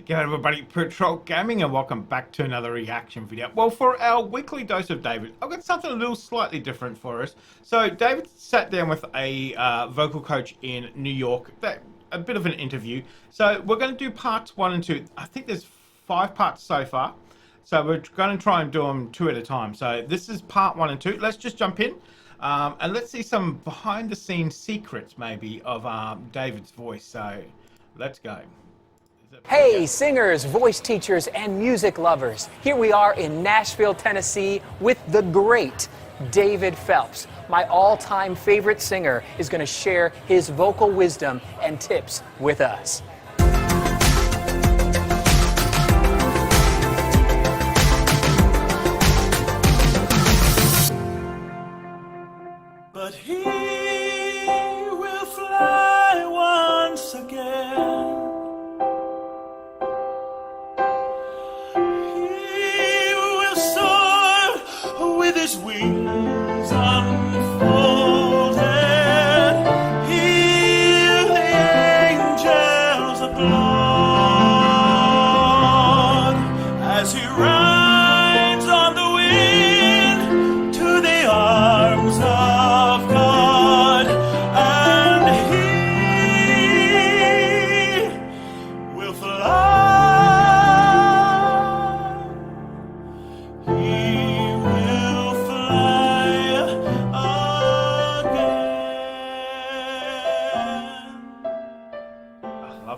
G'day everybody, Patrol Gaming, and welcome back to another reaction video. Well, for our weekly dose of David, I've got something a little slightly different for us. So David sat down with a vocal coach in New York, a bit of an interview. So we're going to do parts 1 and 2. I think there's 5 parts so far. So we're going to try and do them 2 at a time. So this is part 1 and 2. Let's just jump in. And let's see some behind the scenes secrets maybe of David's voice. So let's go. Hey, singers, voice teachers, and music lovers. Here we are in Nashville, Tennessee with the great David Phelps. My all-time favorite singer is going to share his vocal wisdom and tips with us. But he will fly once again. He will soar with his wings unfolded. Hear the angels applaud as he rides on the wind to the arms of God, and he will fly. He will fly again.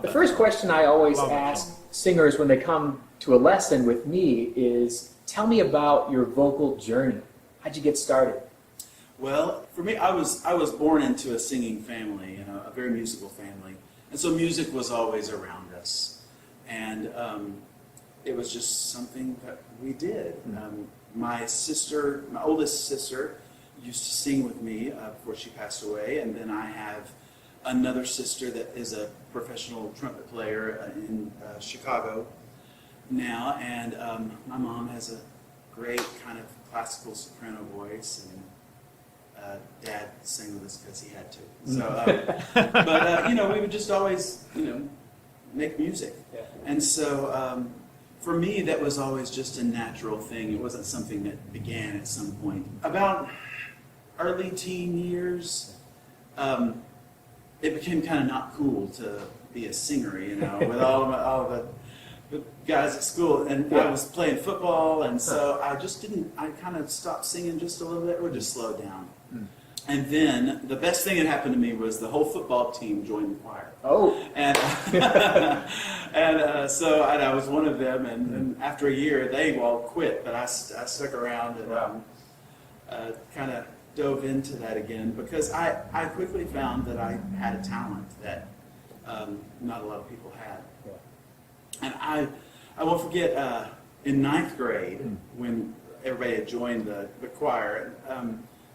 The first question I always ask singers when they come to a lesson with me is, tell me about your vocal journey. How'd you get started? Well, for me, I was born into a singing family, a very musical family, and so music was always around us, and it was just something that we did. My oldest sister, used to sing with me before she passed away, and then I have another sister that is a professional trumpet player in Chicago now, and my mom has a great kind of classical soprano voice, and Dad sang with us because he had to. So, but we would just always, make music. Yeah. And so, for me, that was always just a natural thing. It wasn't something that began at some point. About early teen years, it became kind of not cool to be a singer, with all the guys at school, and I was playing football, and so I kind of stopped singing just a little bit, or just slowed down. And then the best thing that happened to me was the whole football team joined the choir. Oh. And so I was one of them, and after a year they all quit, but I stuck around and kind of dove into that again, because I quickly found that I had a talent that not a lot of people had. And I won't forget in 9th grade, when everybody had joined the choir,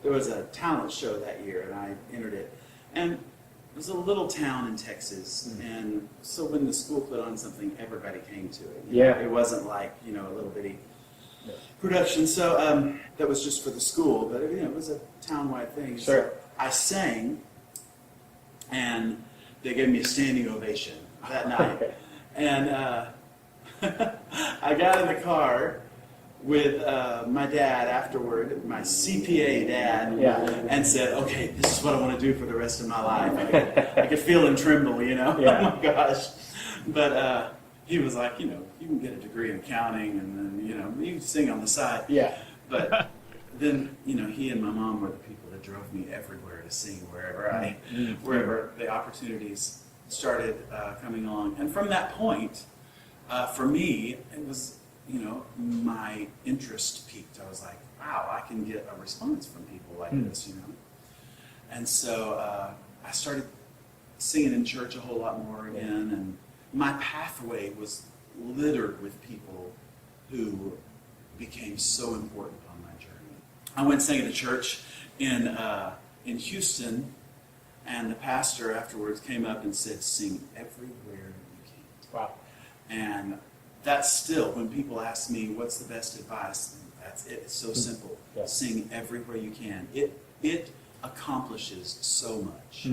there was a talent show that year, and I entered it. And it was a little town in Texas, and so when the school put on something, everybody came to it. It wasn't like, a little bitty production. So that was just for the school, but it was a town-wide thing. Sure. So I sang, and they gave me a standing ovation that night. And I got in the car with my dad afterward, my CPA dad, and said, okay, this is what I want to do for the rest of my life. I could feel him tremble, Oh my gosh. But he was like, you can get a degree in accounting, and then, you can sing on the side. Yeah. But then, he and my mom were the people that drove me everywhere to sing, wherever the opportunities started coming along. And from that point, for me, it was, my interest peaked. I was like, wow, I can get a response from people like this, And so I started singing in church a whole lot more again, and my pathway was littered with people who became so important on my journey. I went and sang at a church in Houston, and the pastor afterwards came up and said, sing everywhere you can. Wow. And that's still, when people ask me, what's the best advice? That's it. It's so simple. Yeah. Sing everywhere you can. It accomplishes so much.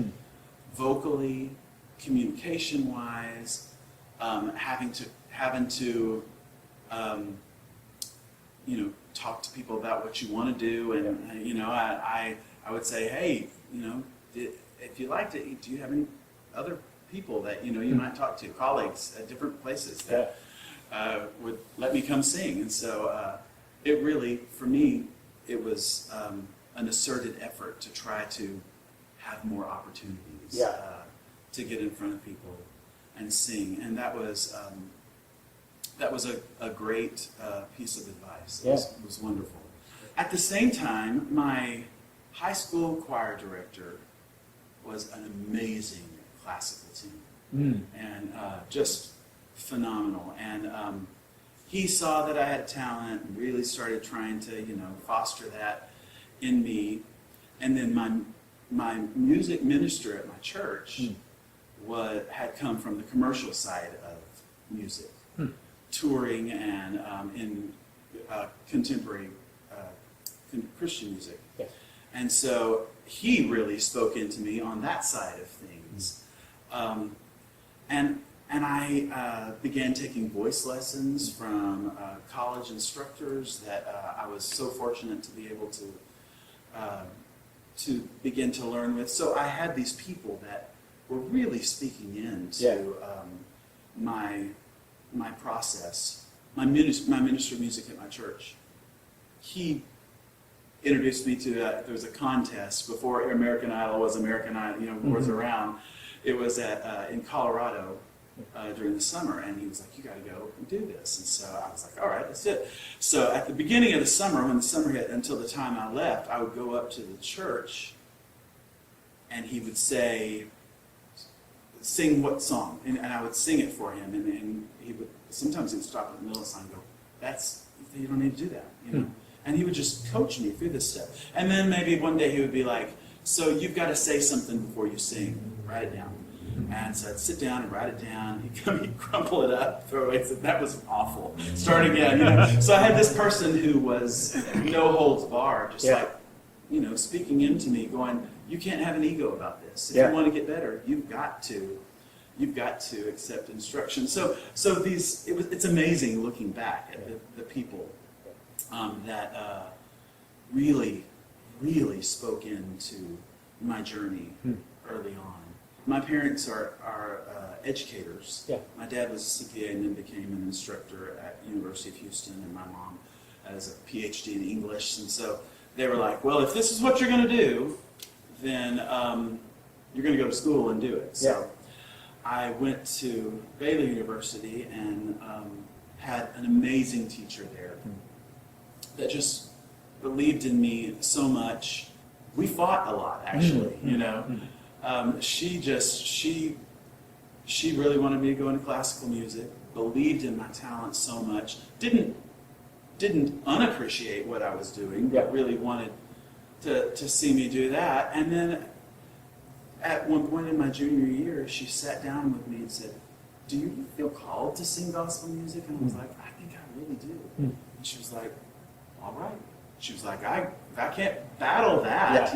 Vocally, communication-wise, having to talk to people about what you want to do, and I would say, hey, if you like to eat, do you have any other people that you might talk to, colleagues at different places that would let me come sing? And so it really, for me, it was an asserted effort to try to have more opportunities to get in front of people and sing, and that was a great piece of advice. It was wonderful. At the same time, my high school choir director was an amazing classical team, and just phenomenal. And he saw that I had talent and really started trying to, foster that in me. And then my music minister at my church had come from the commercial side of music, touring and in contemporary Christian music. And so he really spoke into me on that side of things. And I began taking voice lessons from college instructors that I was so fortunate to be able to begin to learn with. So I had these people that were really speaking into my process. My minister of music at my church, he introduced me to there was a contest before American Idol was American Idol, was around. It was in Colorado during the summer, and he was like, "You got to go and do this." And so I was like, "All right, that's it." So at the beginning of the summer, when the summer hit, until the time I left, I would go up to the church, and he would say, "Sing what song?" And I would sing it for him, and he would sometimes he would stop in the middle of the song and go, you don't need to do that, And he would just coach me through this stuff. And then maybe one day he would be like, "So you've got to say something before you sing. Write it down." And so I'd sit down and write it down. He'd crumple it up, throw it away. That was awful. Start again. So I had this person who was no holds barred, just like, speaking into me, going, "You can't have an ego about this. If you want to get better, you've got to accept instruction." So it's amazing looking back at the people that really, really spoke into my journey early on. My parents are educators. My dad was a CPA and then became an instructor at University of Houston, and my mom has a PhD in English. And so they were like, "Well, if this is what you're going to do, then you're going to go to school and do it." So I went to Baylor University and had an amazing teacher there that just believed in me so much. We fought a lot, actually, She really wanted me to go into classical music, believed in my talent so much, didn't unappreciate what I was doing, but really wanted to see me do that. And then at one point in my junior year, she sat down with me and said, "Do you feel called to sing gospel music?" And I was like, "I think I really do." And she was like, "All right." She was like, I can't battle that,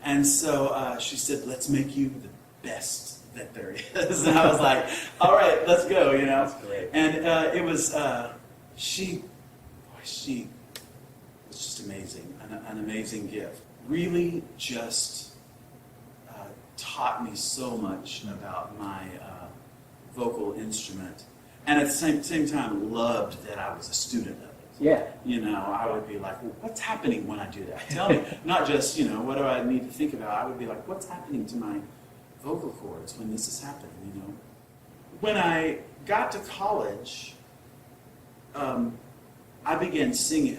And so she said, "Let's make you the best that there is." And I was like, "All right, let's go," That's great. And it was, she was just amazing, an amazing gift. Really just taught me so much about my vocal instrument. And at the same time, loved that I was a student of it. I would be like, "Well, what's happening when I do that? Tell me." Not just, what do I need to think about? I would be like, "What's happening to my vocal cords when this is happening?" When I got to college, I began singing.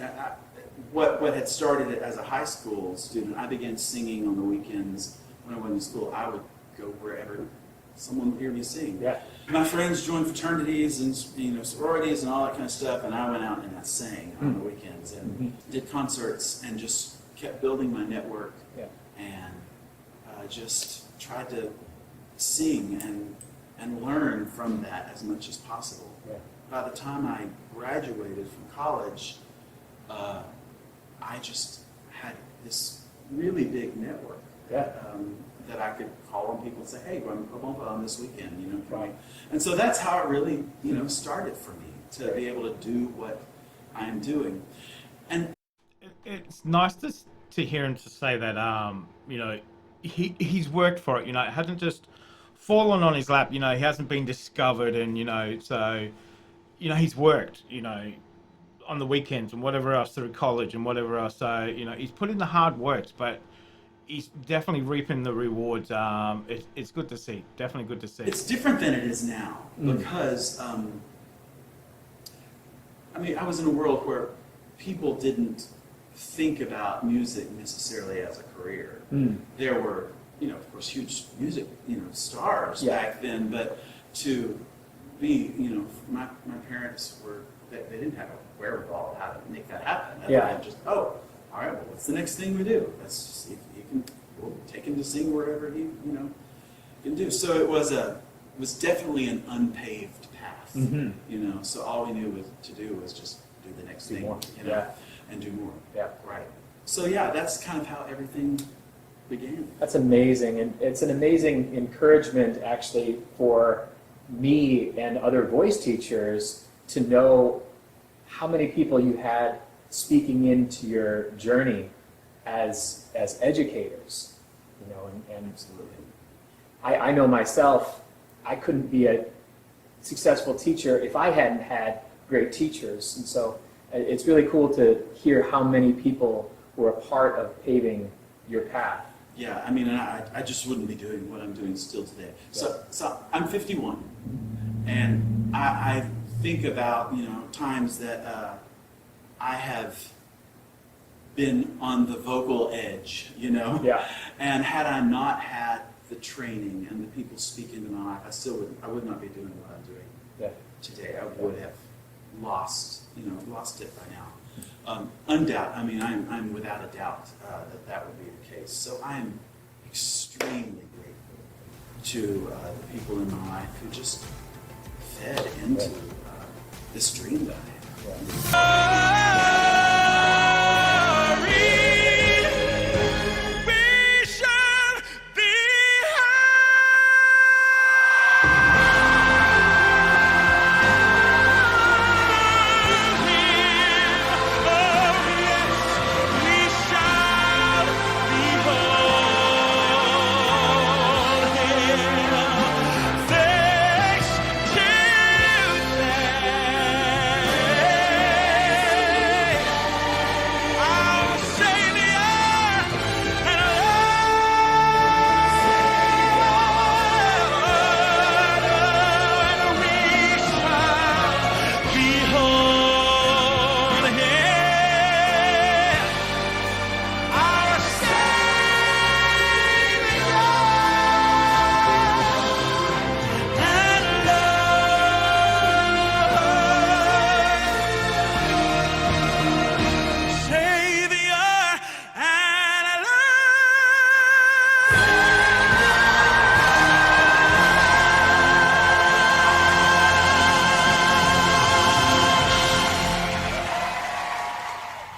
What had started as a high school student, I began singing on the weekends when I went to school. I would go wherever someone would hear me sing. My friends joined fraternities and sororities and all that kind of stuff, and I went out and I sang on the weekends and did concerts and just kept building my network and just tried to sing and learn from that as much as possible. By the time I graduated from college, I just had this really big network Yeah. That I could call on people and say, hey, I'm on this weekend, you know. Right. And so that's how it really, you know, started for me, to be able to do what I'm doing. And It's nice to hear him to say that, you know, he's worked for it. You know, it hasn't just fallen on his lap. You know, he hasn't been discovered, and you know, so you know, he's worked. You know, on the weekends and whatever else through college and whatever else. So you know, he's put in the hard works, but he's definitely reaping the rewards. It's good to see. Definitely good to see. it's different than it is now because, I mean, I was in a world where people didn't think about music necessarily as a career. There were, you know, of course, huge music, you know, stars back then, but to be, you know, my parents were, they didn't have a wherewithal how to make that happen. They just, oh, all right, well, what's the next thing we do? Let's just, if you can, we'll take him to sing wherever he, you know, can do. So it was definitely an unpaved path, you know. So all we knew to do was just do the next thing, more. you know, and do more. Yeah. Right. So yeah, that's kind of how everything began. That's amazing, and it's an amazing encouragement actually for me and other voice teachers to know how many people you had speaking into your journey as educators, you know, and Absolutely. I know myself, I couldn't be a successful teacher if I hadn't had great teachers, and so it's really cool to hear how many people were a part of paving your path. Yeah, I mean, and I just wouldn't be doing what I'm doing still today. So I'm 51, and I think about, you know, times that I have been on the vocal edge, you know? Yeah. And had I not had the training and the people speak into my life, I would not be doing what I'm doing today. I would have lost it by now. I mean, I'm without a doubt that would be the case. So I'm extremely grateful to the people in my life who just fed into this dream that I have.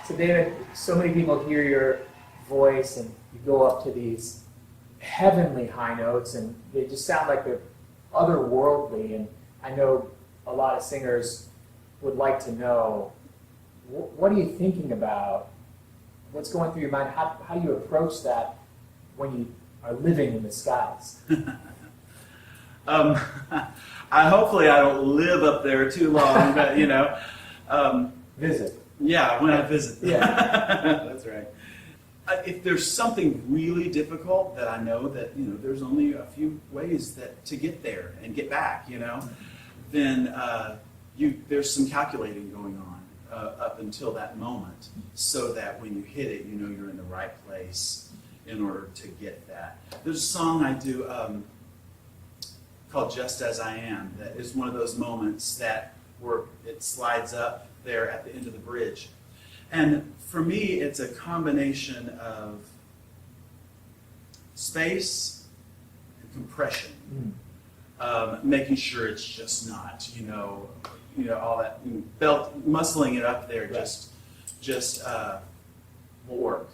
So David, so many people hear your voice and you go up to these heavenly high notes and they just sound like they're otherworldly, and I know a lot of singers would like to know, what are you thinking about? What's going through your mind? How do you approach that when you are living in the skies? Hopefully I don't live up there too long, but you know. Visit. Yeah, when I visit. Yeah. That's right. If there's something really difficult that I know that, you know, there's only a few ways to get there and get back, you know, then there's some calculating going on up until that moment, so that when you hit it, you know you're in the right place in order to get that. There's a song I do called Just As I Am that is one of those moments that where it slides up there at the end of the bridge. And for me, it's a combination of space and compression, making sure it's just not, you know, all that belt muscling it up there. Right. Just won't work.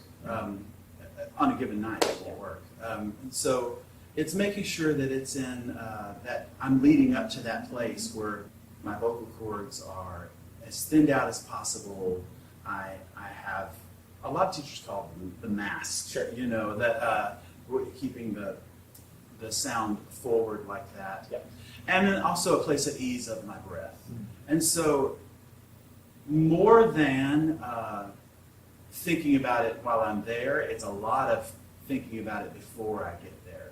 on a given night it will work. So it's making sure that it's in that I'm leading up to that place where my vocal cords are as thinned out as possible. I have a lot of teachers call them the mask. Sure. You know that keeping the sound forward like that. Yep. And then also a place of ease of my breath. And so more than thinking about it while I'm there, it's a lot of thinking about it before I get there.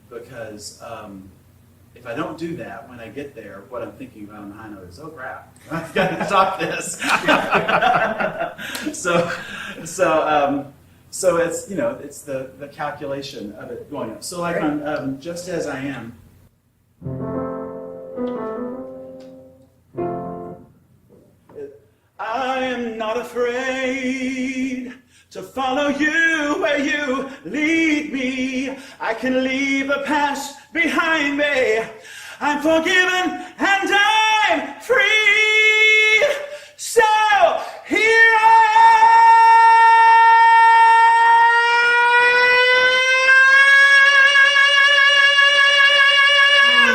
Because if I don't do that when I get there, what I'm thinking about on the high note is, oh crap, I've got to stop this. So it's, you know, it's the calculation of it going up. So like on Just As I Am, I am not afraid to follow you where you lead me. I can leave the past behind me. I'm forgiven and I'm free. So here I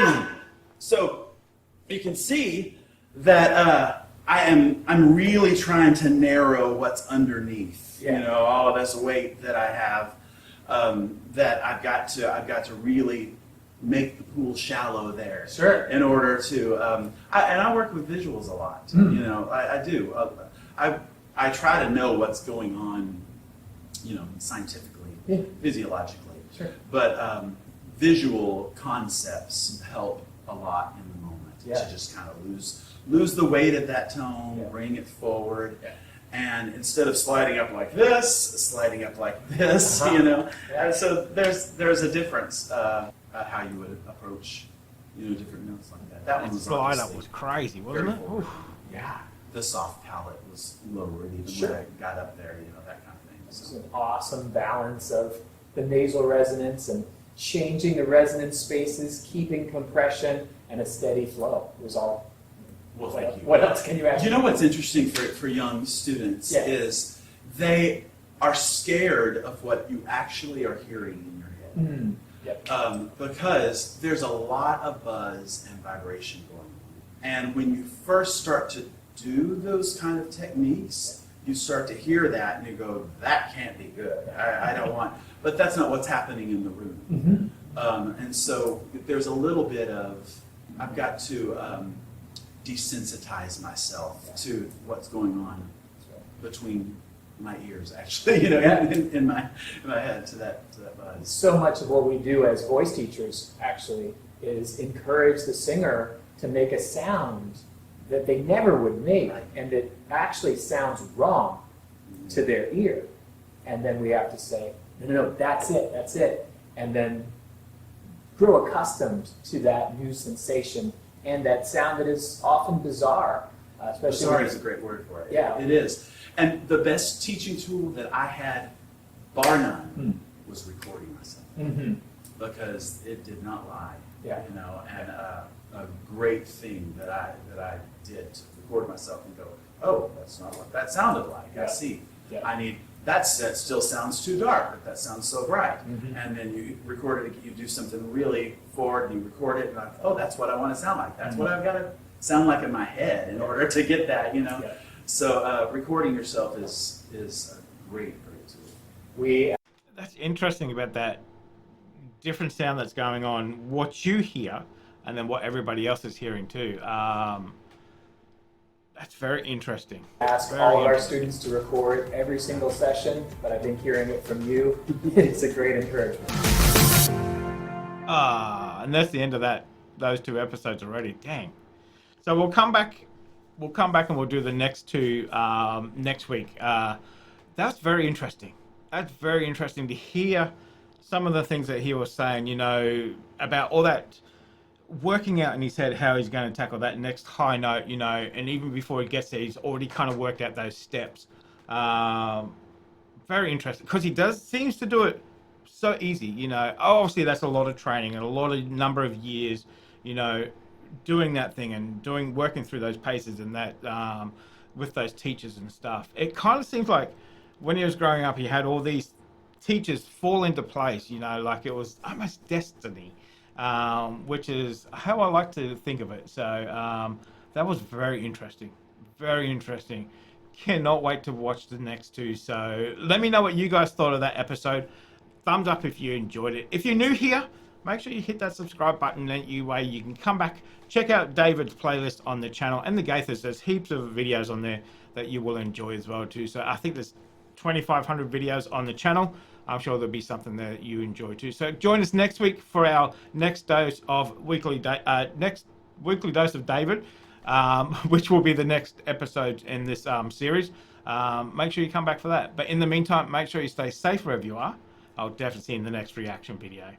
am. So you can see that I'm really trying to narrow what's underneath. Yeah. You know, all of this weight that I have, that I've got to really make the pool shallow there. Sure. In order to, I work with visuals a lot. You know, I do. I try to know what's going on, you know, scientifically, physiologically. Sure. But visual concepts help a lot in the moment to just kind of lose the weight of that tone, bring it forward, and instead of sliding up like this, sliding up like this, you know. And so there's a difference how you would approach, you know, different notes like that. That one was Slide up obviously was crazy, wasn't it? very Oof. Yeah. the soft palate was lowered even Sure. when I got up there, you know, that kind of thing. It's So. an awesome balance of the nasal resonance and changing the resonance spaces, keeping compression, and a steady flow. It was all. Well, thank you. What else can you ask? You know what's interesting for young students Yeah. is they are scared of what you actually are hearing in your head. Mm. Yep. Because there's a lot of buzz and vibration going on. And when you first start to do those kind of techniques, you start to hear that and you go, that can't be good. I don't want, but that's not what's happening in the room. Mm-hmm. And so there's a little bit of, I've got to desensitize myself to what's going on between my ears, actually, you know, in my head to that buzz. So much of what we do as voice teachers actually is encourage the singer to make a sound that they never would make, and it actually sounds wrong to their ear. And then we have to say, no, that's it. And then grow accustomed to that new sensation and that sound that is often bizarre, especially Bizarre when is a great word for it. Yeah. It is. And the best teaching tool that I had, bar none, was recording myself. Mm-hmm. Because it did not lie. Yeah. You know, and a great thing that I did to record myself and go, oh, that's not what that sounded like. Yeah. I see. Yeah. I need that still sounds too dark, but that sounds so bright. Mhm. And then you record it, you do something really forward, and you record it, and like, oh, that's what I want to sound like. That's what I've got to sound like in my head in order to get that, you know. Yeah. So recording yourself is a great tool. That's interesting about that different sound that's going on, what you hear, and then what everybody else is hearing too. That's very interesting. Ask Very all of our interesting. students to record every single session, but I think hearing it from you is a great encouragement. And that's the end of those 2 episodes already. Dang. So we'll come back and we'll do the next 2 next week. That's very interesting. That's very interesting to hear some of the things that he was saying, you know, about all that working out in his head how he's going to tackle that next high note, you know, and even before he gets there, he's already kind of worked out those steps. Very interesting, because he seems to do it so easy, you know. Obviously, that's a lot of training and a lot of number of years, you know, doing that thing and working through those paces and that with those teachers and stuff. It kind of seems like when he was growing up, he had all these teachers fall into place, you know, like it was almost destiny, which is how I like to think of it. So that was very interesting. Very interesting. Cannot wait to watch the next two. So let me know what you guys thought of that episode. Thumbs up if you enjoyed it. If you're new here, make sure you hit that subscribe button. That way you can come back, check out David's playlist on the channel and the Gaithers. There's heaps of videos on there that you will enjoy as well too. So I think there's 2,500 videos on the channel. I'm sure there'll be something there that you enjoy too. So join us next week for our next dose of weekly dose of David, which will be the next episode in this series. Make sure you come back for that. But in the meantime, make sure you stay safe wherever you are. I'll definitely see you in the next reaction video.